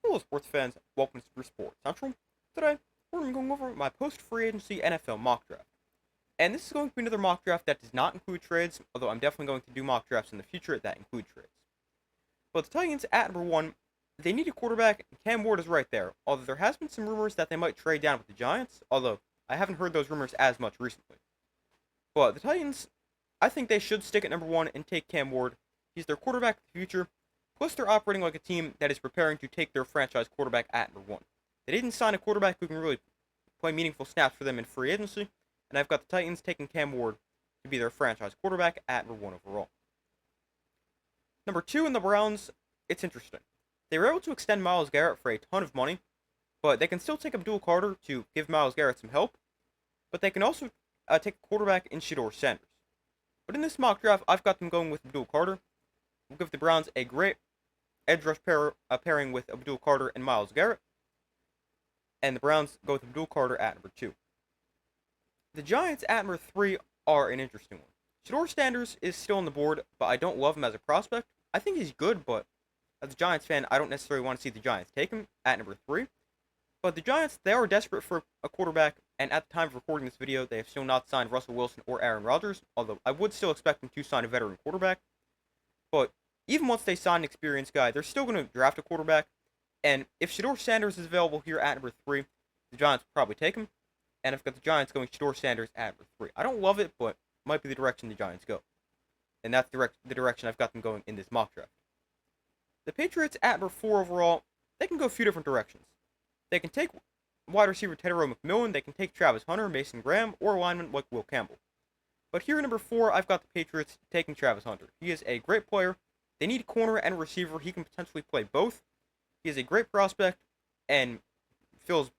Hello, sports fans. Welcome to Sports Central. Today, we're going to be going over my post-free agency NFL mock draft. And this is going to be another mock draft that does not include trades, although I'm definitely going to do mock drafts in the future that include trades. But the Titans at number 1, they need a quarterback, and Cam Ward is right there, although there has been some rumors that they might trade down with the Giants, although I haven't heard those rumors as much recently. But the Titans, I think they should stick at number 1 and take Cam Ward. He's their quarterback of the future. Plus, they're operating like a team that is preparing to take their franchise quarterback at number 1. They didn't sign a quarterback who can really play meaningful snaps for them in free agency, and I've got the Titans taking Cam Ward to be their franchise quarterback at number 1 overall. Number 2 in the Browns, it's interesting. They were able to extend Myles Garrett for a ton of money, but they can still take Abdul Carter to give Myles Garrett some help, but they can also take a quarterback in Shedeur Sanders. But in this mock draft, I've got them going with Abdul Carter. We'll give the Browns a great edge rush pairing with Abdul Carter and Myles Garrett. And the Browns go with Abdul Carter at number 2. The Giants at number 3 are an interesting one. Shedeur Sanders is still on the board, but I don't love him as a prospect. I think he's good, but as a Giants fan, I don't necessarily want to see the Giants take him at number 3. But the Giants, they are desperate for a quarterback, and at the time of recording this video, they have still not signed Russell Wilson or Aaron Rodgers, although I would still expect them to sign a veteran quarterback. But even once they sign an experienced guy, they're still going to draft a quarterback. And if Shedeur Sanders is available here at number 3, the Giants will probably take him. And I've got the Giants going Shedeur Sanders at number 3. I don't love it, but it might be the direction the Giants go. And that's the direction I've got them going in this mock draft. The Patriots at number 4 overall, they can go a few different directions. They can take wide receiver Tedero McMillan, they can take Travis Hunter, Mason Graham, or a lineman like Will Campbell. But here at number 4, I've got the Patriots taking Travis Hunter. He is a great player. They need a corner and a receiver. He can potentially play both. He is a great prospect and fills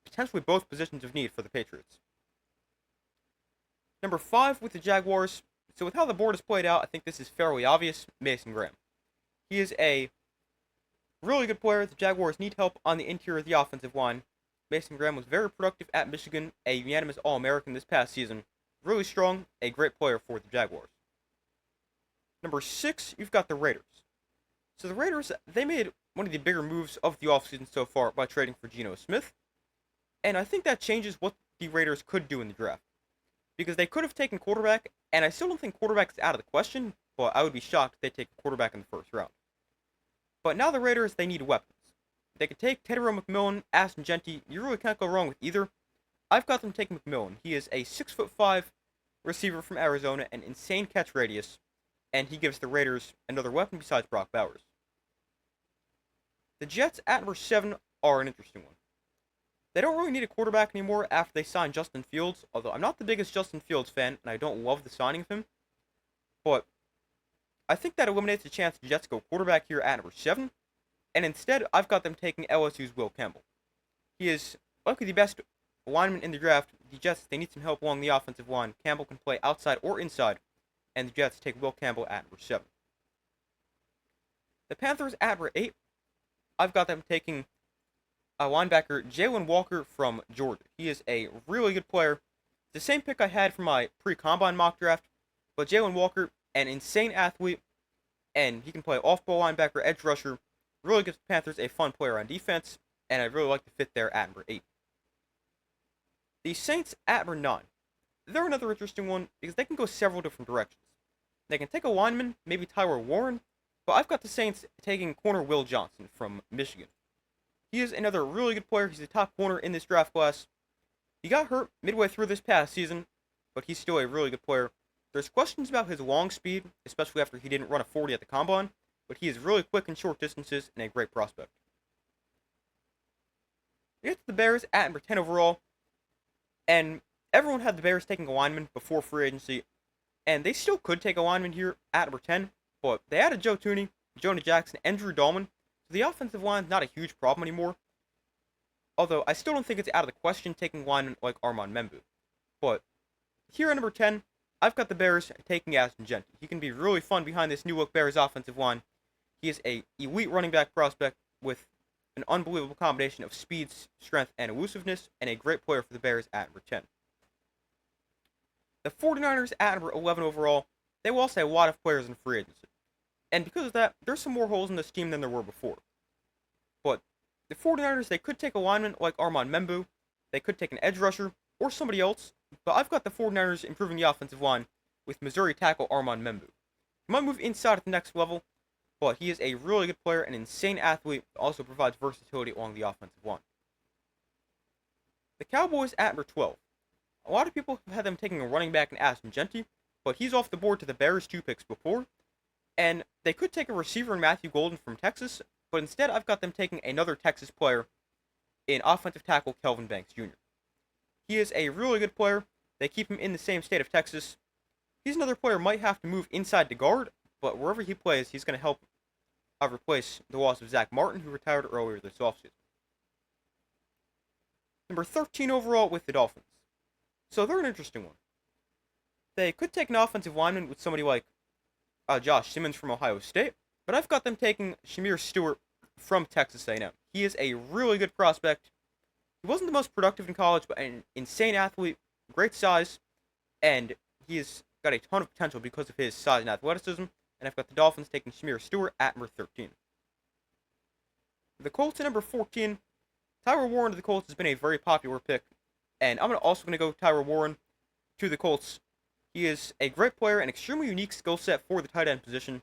potentially both positions of need for the Patriots. Number 5 with the Jaguars. So with how the board is played out, I think this is fairly obvious. Mason Graham. He is a really good player. The Jaguars need help on the interior of the offensive line. Mason Graham was very productive at Michigan, a unanimous All-American this past season. Really strong, a great player for the Jaguars. Number 6, you've got the Raiders. So the Raiders, they made one of the bigger moves of the offseason so far by trading for Geno Smith. And I think that changes what the Raiders could do in the draft. Because they could have taken quarterback, and I still don't think quarterback is out of the question, but I would be shocked if they take a quarterback in the first round. But now the Raiders, they need weapons. They could take Tedero McMillan, Ashton Jeanty. You really can't go wrong with either. I've got them taking McMillan. He is a 6'5" receiver from Arizona, an insane catch radius, and he gives the Raiders another weapon besides Brock Bowers. The Jets at number 7 are an interesting one. They don't really need a quarterback anymore after they signed Justin Fields, although I'm not the biggest Justin Fields fan, and I don't love the signing of him. But I think that eliminates the chance the Jets go quarterback here at number 7, and instead I've got them taking LSU's Will Campbell. He is likely the best lineman in the draft. The Jets, they need some help along the offensive line. Campbell can play outside or inside, and the Jets take Will Campbell at number 7. The Panthers at number 8, I've got them taking a linebacker, Jalen Walker from Georgia. He is a really good player. The same pick I had for my pre-combine mock draft, but Jalen Walker, an insane athlete, and he can play off-ball linebacker, edge rusher, really gives the Panthers a fun player on defense, and I really like the fit there at number 8. The Saints at number 9. They're another interesting one because they can go several different directions. They can take a lineman, maybe Tyler Warren, but I've got the Saints taking corner Will Johnson from Michigan. He is another really good player. He's the top corner in this draft class. He got hurt midway through this past season, but he's still a really good player. There's questions about his long speed, especially after he didn't run a 40 at the combine, but he is really quick in short distances and a great prospect. We get to the Bears at number 10 overall, and everyone had the Bears taking a lineman before free agency, and they still could take a lineman here at number 10, but they added Joe Thuney, Jonah Jackson, and Drew Dahlman, so the offensive line is not a huge problem anymore. Although, I still don't think it's out of the question taking linemen like Armand Membu. But here at number 10, I've got the Bears taking Ashton Jeanty. He can be really fun behind this new-look Bears offensive line. He is an elite running back prospect with an unbelievable combination of speed, strength, and elusiveness, and a great player for the Bears at number 10. The 49ers at number 11 overall, they lost a lot of players in free agency. And because of that, there's some more holes in this team than there were before. But the 49ers, they could take a lineman like Armand Membu, they could take an edge rusher, or somebody else, but I've got the 49ers improving the offensive line with Missouri tackle Armand Membu. He might move inside at the next level, but he is a really good player, an insane athlete, also provides versatility along the offensive line. The Cowboys at number 12. A lot of people have had them taking a running back in Ashton Jeanty, but he's off the board to the Bears 2 picks before, and they could take a receiver in Matthew Golden from Texas, but instead I've got them taking another Texas player in offensive tackle Kelvin Banks Jr. He is a really good player. They keep him in the same state of Texas. He's another player might have to move inside to guard, but wherever he plays, he's going to help replace the loss of Zach Martin, who retired earlier this offseason. Number 13 overall with the Dolphins. So they're an interesting one. They could take an offensive lineman with somebody like Josh Simmons from Ohio State, but I've got them taking Shamir Stewart from Texas A&M. He is a really good prospect. He wasn't the most productive in college, but an insane athlete, great size, and he has got a ton of potential because of his size and athleticism, and I've got the Dolphins taking Shamir Stewart at number 13. The Colts at number 14. Tyler Warren to the Colts has been a very popular pick, and I'm also going to go Tyler Warren to the Colts. He is a great player, an extremely unique skill set for the tight end position.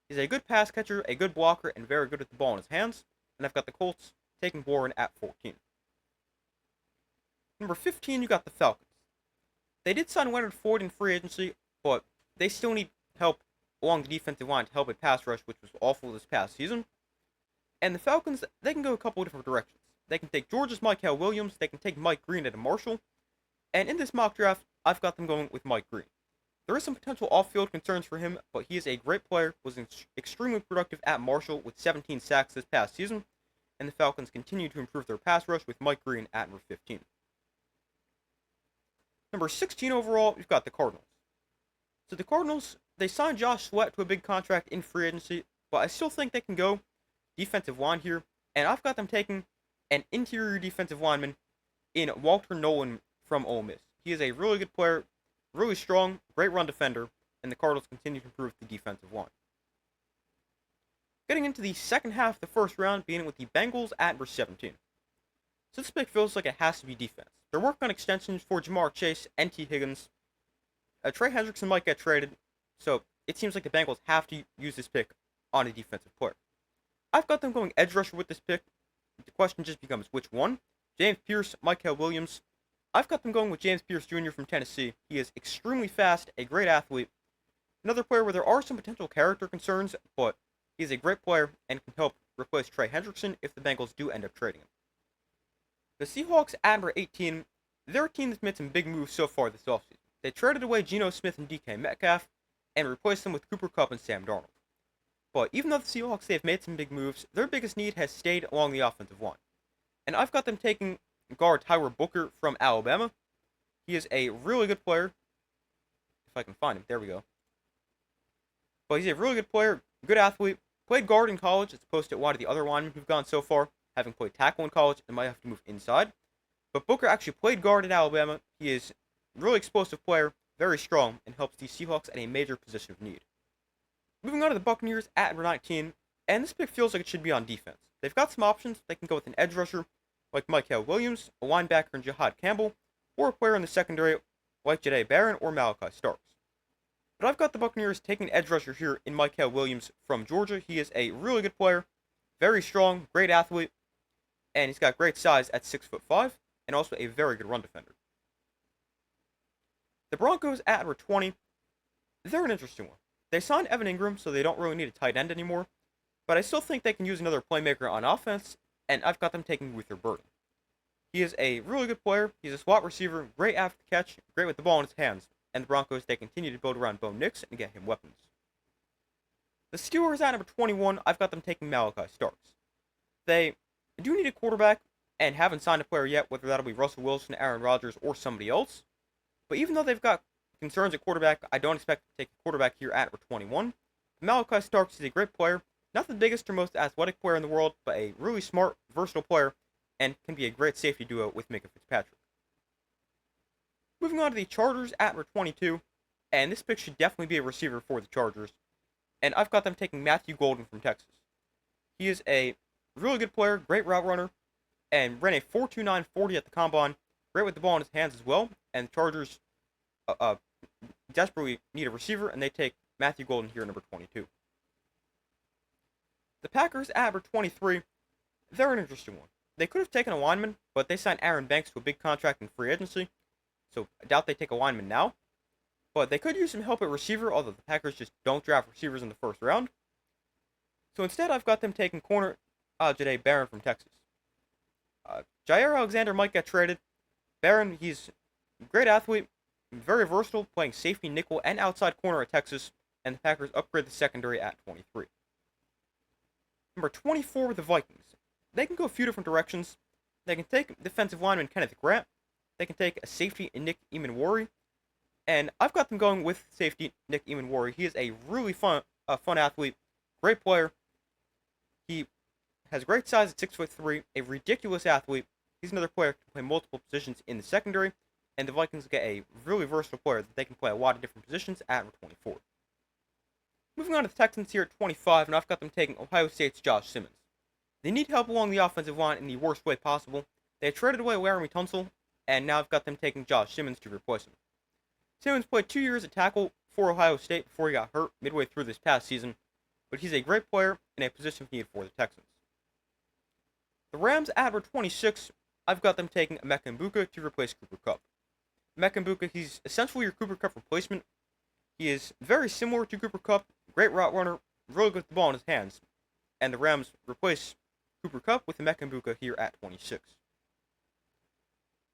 He's a good pass catcher, a good blocker, and very good with the ball in his hands, and I've got the Colts taking Warren at 14. Number 15, you got the Falcons. They did sign Leonard Floyd in free agency, but they still need help along the defensive line to help with pass rush, which was awful this past season. And the Falcons, they can go a couple of different directions. They can take Georgia's Mykel Williams, they can take Mike Green at a Marshall, and in this mock draft, I've got them going with Mike Green. There is some potential off-field concerns for him, but he is a great player, was extremely productive at Marshall with 17 sacks this past season, and the Falcons continue to improve their pass rush with Mike Green at number 15. Number 16 overall, we've got the Cardinals. So the Cardinals, they signed Josh Sweat to a big contract in free agency, but I still think they can go defensive line here, and I've got them taking an interior defensive lineman in Walter Nolan from Ole Miss. He is a really good player, really strong, great run defender, and the Cardinals continue to improve the defensive line. Getting into the second half of the first round, beginning with the Bengals at number 17. So this pick feels like it has to be defense. They're working on extensions for Jamar Chase and T. Higgins. Trey Hendrickson might get traded, so it seems like the Bengals have to use this pick on a defensive player. I've got them going edge rusher with this pick. The question just becomes which one? James Pierce, Mykel Williams. I've got them going with James Pierce Jr. from Tennessee. He is extremely fast, a great athlete. Another player where there are some potential character concerns, but he's a great player and can help replace Trey Hendrickson if the Bengals do end up trading him. The Seahawks at number 18, they're a team that's made some big moves so far this offseason. They traded away Geno Smith and DK Metcalf and replaced them with Cooper Kupp and Sam Darnold. But even though the Seahawks, they've made some big moves, their biggest need has stayed along the offensive line. And I've got them taking guard Tyler Booker from Alabama. He is a really good player. If I can find him, there we go. But he's a really good player, good athlete. Played guard in college as opposed to a lot of the other linemen who've gone so far, having played tackle in college and might have to move inside. But Booker actually played guard at Alabama. He is a really explosive player, very strong, and helps the Seahawks at a major position of need. Moving on to the Buccaneers at number 19, and this pick feels like it should be on defense. They've got some options. They can go with an edge rusher like Mykel Williams, a linebacker in Jahad Campbell, or a player in the secondary like Jahdae Barron or Malachi Starks. But I've got the Buccaneers taking an edge rusher here in Mykel Williams from Georgia. He is a really good player, very strong, great athlete, and he's got great size at 6'5", and also a very good run defender. The Broncos at number 20, they're an interesting one. They signed Evan Ingram, so they don't really need a tight end anymore, but I still think they can use another playmaker on offense, and I've got them taking Luther Burden. He is a really good player. He's a slot receiver, great after the catch, great with the ball in his hands, and the Broncos, they continue to build around Bo Nix and get him weapons. The Steelers at number 21, I've got them taking Malachi Starks. They do need a quarterback and haven't signed a player yet, whether that'll be Russell Wilson, Aaron Rodgers, or somebody else. But even though they've got concerns at quarterback, I don't expect to take a quarterback here at number 21. Malachi Starks is a great player, not the biggest or most athletic player in the world, but a really smart, versatile player, and can be a great safety duo with Minka Fitzpatrick. Moving on to the Chargers at number 22, and this pick should definitely be a receiver for the Chargers, and I've got them taking Matthew Golden from Texas. He is a really good player, great route runner, and ran a 4.29 40 at the combine. Great with the ball in his hands as well. And the Chargers uh, uh, desperately need a receiver, and they take Matthew Golden here, number 22. The Packers at number 23, they're an interesting one. They could have taken a lineman, but they signed Aaron Banks to a big contract in free agency, so I doubt they take a lineman now. But they could use some help at receiver, although the Packers just don't draft receivers in the first round. So instead, I've got them taking corner Jahdae Barron from Texas. Jair Alexander might get traded. Barron, he's a great athlete, very versatile, playing safety, nickel, and outside corner at Texas, and the Packers upgrade the secondary at 23. Number 24 with the Vikings. They can go a few different directions. They can take defensive lineman Kenneth Grant. They can take a safety in Nick Eamon-Warry. And I've got them going with safety Nick Eamon-Warry. He is a really fun athlete, great player. He has great size at 6'3", a ridiculous athlete. He's another player who can play multiple positions in the secondary, and the Vikings get a really versatile player that they can play a lot of different positions at number 24. Moving on to the Texans here at 25, and I've got them taking Ohio State's Josh Simmons. They need help along the offensive line in the worst way possible. They traded away Laramie Tunsil, and now I've got them taking Josh Simmons to replace him. Simmons played 2 years at tackle for Ohio State before he got hurt midway through this past season, but he's a great player in a position of need for the Texans. The Rams at number 26, I've got them taking Emeka Egbuka to replace Cooper Kupp. Emeka Egbuka, he's essentially your Cooper Kupp replacement. He is very similar to Cooper Kupp, great route runner, really good with the ball in his hands, and the Rams replace Cooper Kupp with Emeka Egbuka here at 26.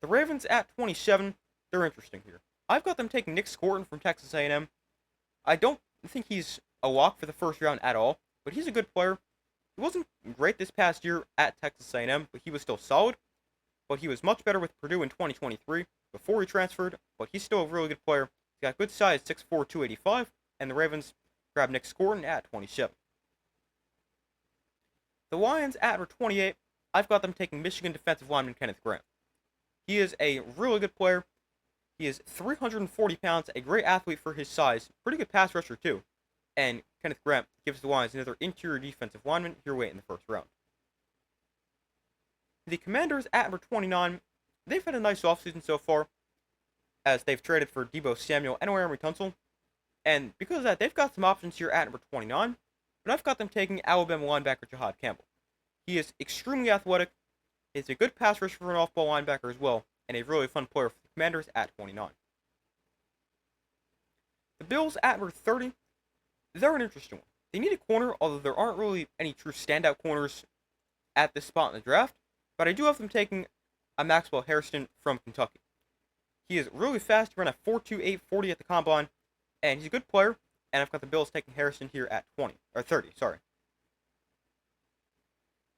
The Ravens at 27, they're interesting here. I've got them taking Nick Scorton from Texas A&M. I don't think he's a lock for the first round at all, but he's a good player. He wasn't great this past year at Texas A&M, but he was still solid. But he was much better with Purdue in 2023 before he transferred, but he's still a really good player. He's got good size, 6'4", 285, and the Ravens grab Nick Scorton at 27. The Lions at number 28, I've got them taking Michigan defensive lineman Kenneth Grant. He is a really good player. He is 340 pounds, a great athlete for his size, pretty good pass rusher too. And Kenneth Grant gives the Lions another interior defensive lineman here late in the first round. The Commanders at number 29, they've had a nice offseason so far, as they've traded for Deebo Samuel and Laramie Tunsil. And because of that, they've got some options here at number 29, but I've got them taking Alabama linebacker Jahad Campbell. He is extremely athletic, he's a good pass rusher for an off-ball linebacker as well, and a really fun player for the Commanders at 29. The Bills at number 30, they're an interesting one. They need a corner, although there aren't really any true standout corners at this spot in the draft, but I do have them taking a Maxwell Hairston from Kentucky. He is really fast, he ran a 4.28 40 at the combine, and he's a good player, and I've got the Bills taking Harrison here at 30.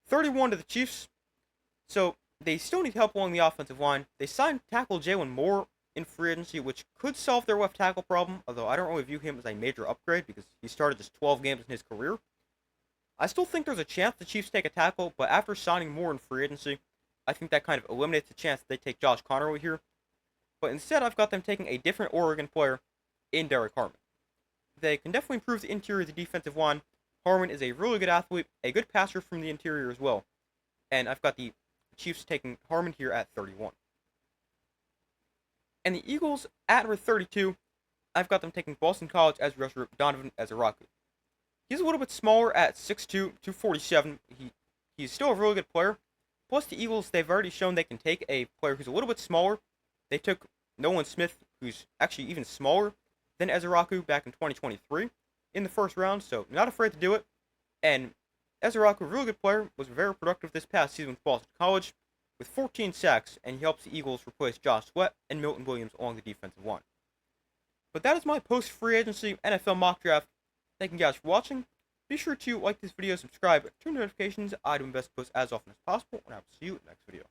31 to the Chiefs. So they still need help along the offensive line. They signed tackle Jalen Moore in free agency, which could solve their left tackle problem, although I don't really view him as a major upgrade because he started just 12 games in his career. I still think there's a chance the Chiefs take a tackle, but after signing Moore in free agency, I think that kind of eliminates the chance that they take Josh Connerly here. But instead, I've got them taking a different Oregon player in Derek Harmon. They can definitely improve the interior of the defensive line. Harmon is a really good athlete, a good passer from the interior as well. And I've got the Chiefs taking Harmon here at 31. And the Eagles at number 32, I've got them taking Boston College edge rusher Donovan Ezeraku. He's a little bit smaller at 6'2", 247. He's still a really good player. Plus the Eagles, they've already shown they can take a player who's a little bit smaller. They took Nolan Smith, who's actually even smaller than Ezeraku back in 2023 in the first round, so not afraid to do it. And Ezeraku, a really good player, was very productive this past season with Boston College with 14 sacks, and he helps the Eagles replace Josh Sweat and Milton Williams along the defensive line. But that is my post-free agency NFL mock draft. Thank you guys for watching. Be sure to like this video, subscribe, turn notifications. I do my best to post as often as possible, and I will see you in the next video.